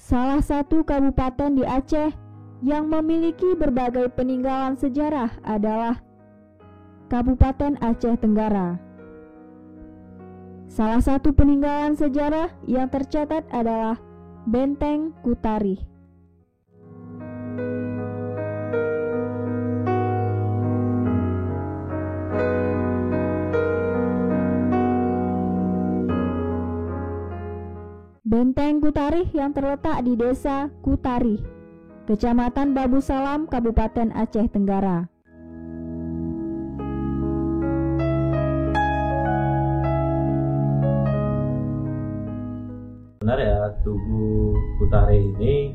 Salah satu kabupaten di Aceh yang memiliki berbagai peninggalan sejarah adalah Kabupaten Aceh Tenggara. Salah satu peninggalan sejarah yang tercatat adalah Benteng Kutarih. Benteng Kutarih yang terletak di Desa Kutarih, Kecamatan Babu Salam, Kabupaten Aceh Tenggara. Benar ya, Tugu Kutarih ini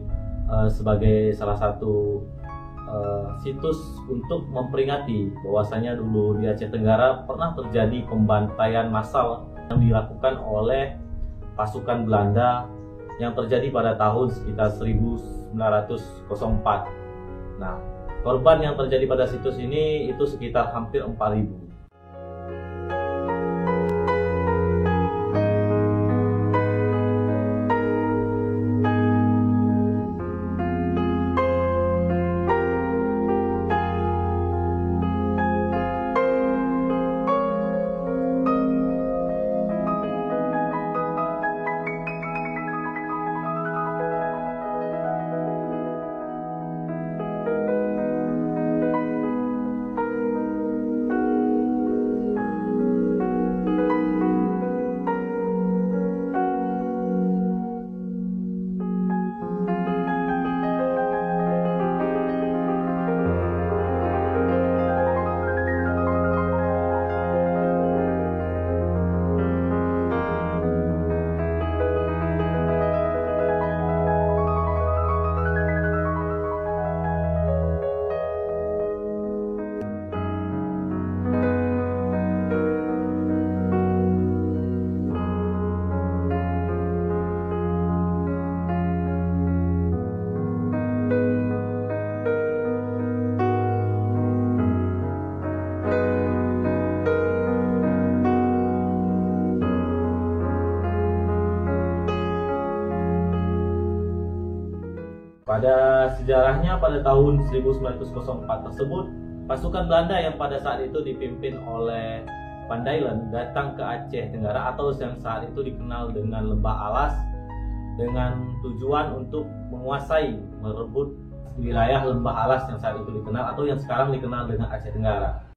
sebagai salah satu situs untuk memperingati bahwasanya dulu di Aceh Tenggara pernah terjadi pembantaian massal yang dilakukan oleh pasukan Belanda yang terjadi pada tahun sekitar 1904. Nah, korban yang terjadi pada situs ini itu sekitar hampir 4.000. Pada sejarahnya pada tahun 1904 tersebut, pasukan Belanda yang pada saat itu dipimpin oleh Van Daylen datang ke Aceh Tenggara atau yang saat itu dikenal dengan Lembah Alas dengan tujuan untuk menguasai, merebut wilayah Lembah Alas yang saat itu dikenal atau yang sekarang dikenal dengan Aceh Tenggara.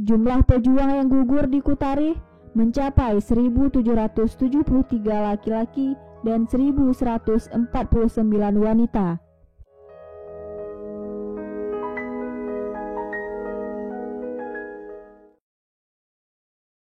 Jumlah pejuang yang gugur di Kutarih mencapai 1.773 laki-laki dan 1.149 wanita.